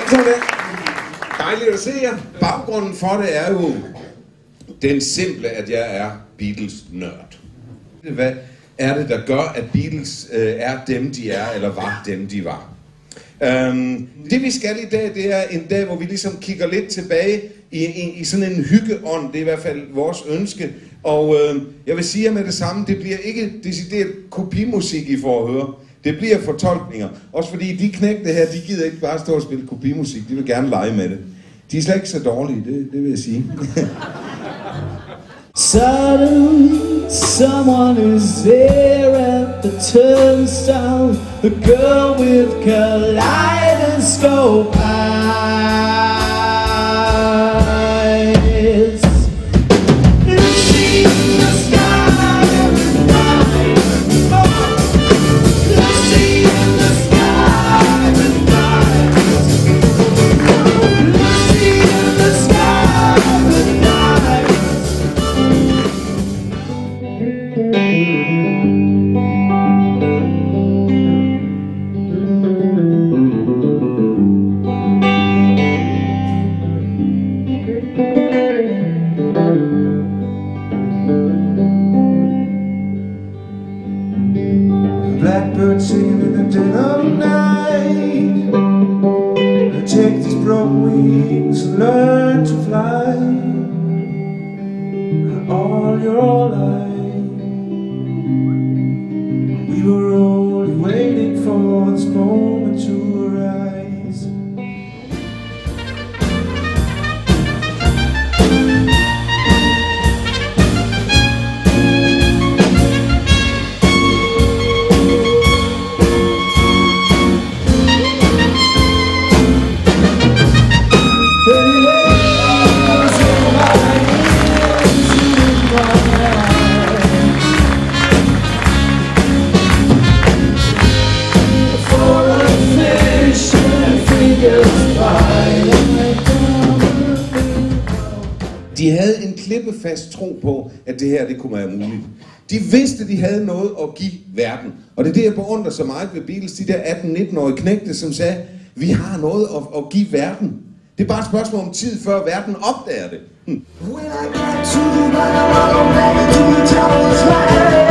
Sådan der. Dejligt at se jer. Baggrunden for det er jo den simple, at jeg er Beatles-nørd. Hvad er det, der gør, at Beatles er dem, de er, eller var dem, de var? Det vi skal i dag, det er en dag, hvor vi ligesom kigger lidt tilbage i sådan en hyggeånd. Det er i hvert fald vores ønske. Og jeg vil sige jer med det samme, det bliver ikke decideret kopimusik, I får at høre. Det bliver fortolkninger. Også fordi de knægte her, de gider ikke bare stå og spille kopimusik. De vil gerne lege med det. De er slet ikke så dårlige, det vil jeg sige. Suddenly, someone is there at the turnstile. The girl with kaleidoscope eyes. Lucy in the sky every night. Oh, Lucy in the sky every night. Lucy in the sky every night. Blackbird singing in the dead of night. Take these broken wings and learn to fly. All your life we were only waiting for this moment to arise. De havde en klippefast tro på, at det her det kunne være muligt. De vidste, de havde noget at give verden. Og det er det, jeg beundrer så meget ved Beatles, de der 18-19-årige knægte, som sagde, vi har noget at give verden. Det er bare et spørgsmål om tid, før verden opdager det. When I got to the bottom, I don't make it to the top of the slide.